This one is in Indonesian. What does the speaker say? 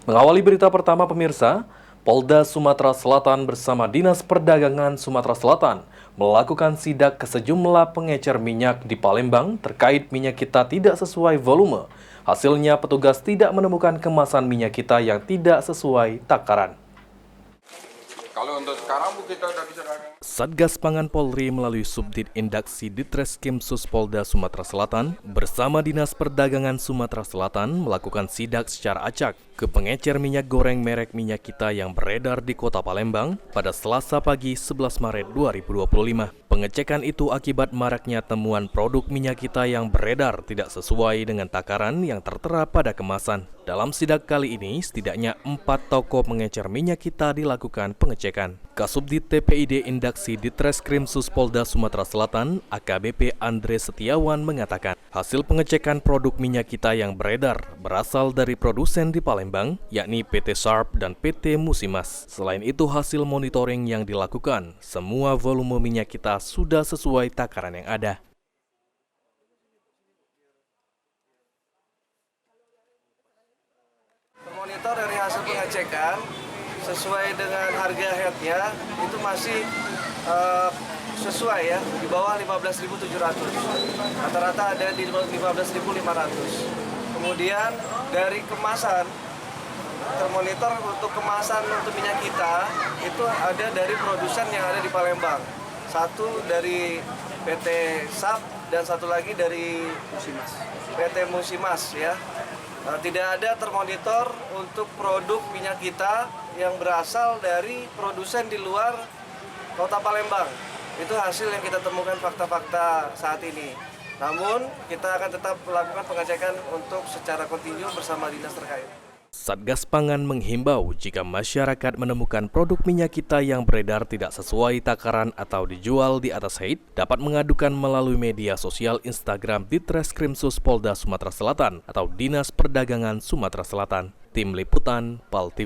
Mengawali berita pertama pemirsa, Polda Sumatera Selatan bersama Dinas Perdagangan Sumatera Selatan melakukan sidak ke sejumlah pengecer minyak di Palembang terkait minyak kita tidak sesuai volume. Hasilnya petugas tidak menemukan kemasan minyak kita yang tidak sesuai takaran. Kalau untuk sekarang Bu, kita udah bisa dagang. Satgas Pangan Polri melalui Subdit Indaksi Ditreskrim Suspolda Sumatera Selatan bersama Dinas Perdagangan Sumatera Selatan melakukan sidak secara acak ke pengecer minyak goreng merek Minyak Kita yang beredar di Kota Palembang pada Selasa pagi 11 Maret 2025. Pengecekan itu akibat maraknya temuan produk minyak kita yang beredar tidak sesuai dengan takaran yang tertera pada kemasan. Dalam sidak kali ini, setidaknya 4 toko pengecer minyak kita dilakukan pengecekan. Kasubdit TPID Indaksi Ditreskrim Suspolda Sumatera Selatan, AKBP Andre Setiawan mengatakan, hasil pengecekan produk minyak kita yang beredar berasal dari produsen di Palembang, yakni PT Sharp dan PT Musimas. Selain itu, hasil monitoring yang dilakukan, semua volume minyak kita sudah sesuai takaran yang ada. Monitor dari hasil pengecekan sesuai dengan harga headnya itu masih sesuai ya, di bawah 15.700. Rata-rata ada di 15.500. Kemudian dari kemasan, termonitor untuk kemasan untuk minyak kita itu ada dari produsen yang ada di Palembang. Satu dari PT SAP dan satu lagi dari PT Musimas ya. Tidak ada termonitor untuk produk minyak kita yang berasal dari produsen di luar Kota Palembang. Itu hasil yang kita temukan fakta-fakta saat ini. Namun, kita akan tetap melakukan pengecekan untuk secara kontinu bersama dinas terkait. Satgas Pangan menghimbau jika masyarakat menemukan produk minyak kita yang beredar tidak sesuai takaran atau dijual di atas height, dapat mengadukan melalui media sosial Instagram Ditreskrim Suspolda Sumatera Selatan atau Dinas Perdagangan Sumatera Selatan. Tim Liputan, PAL TV.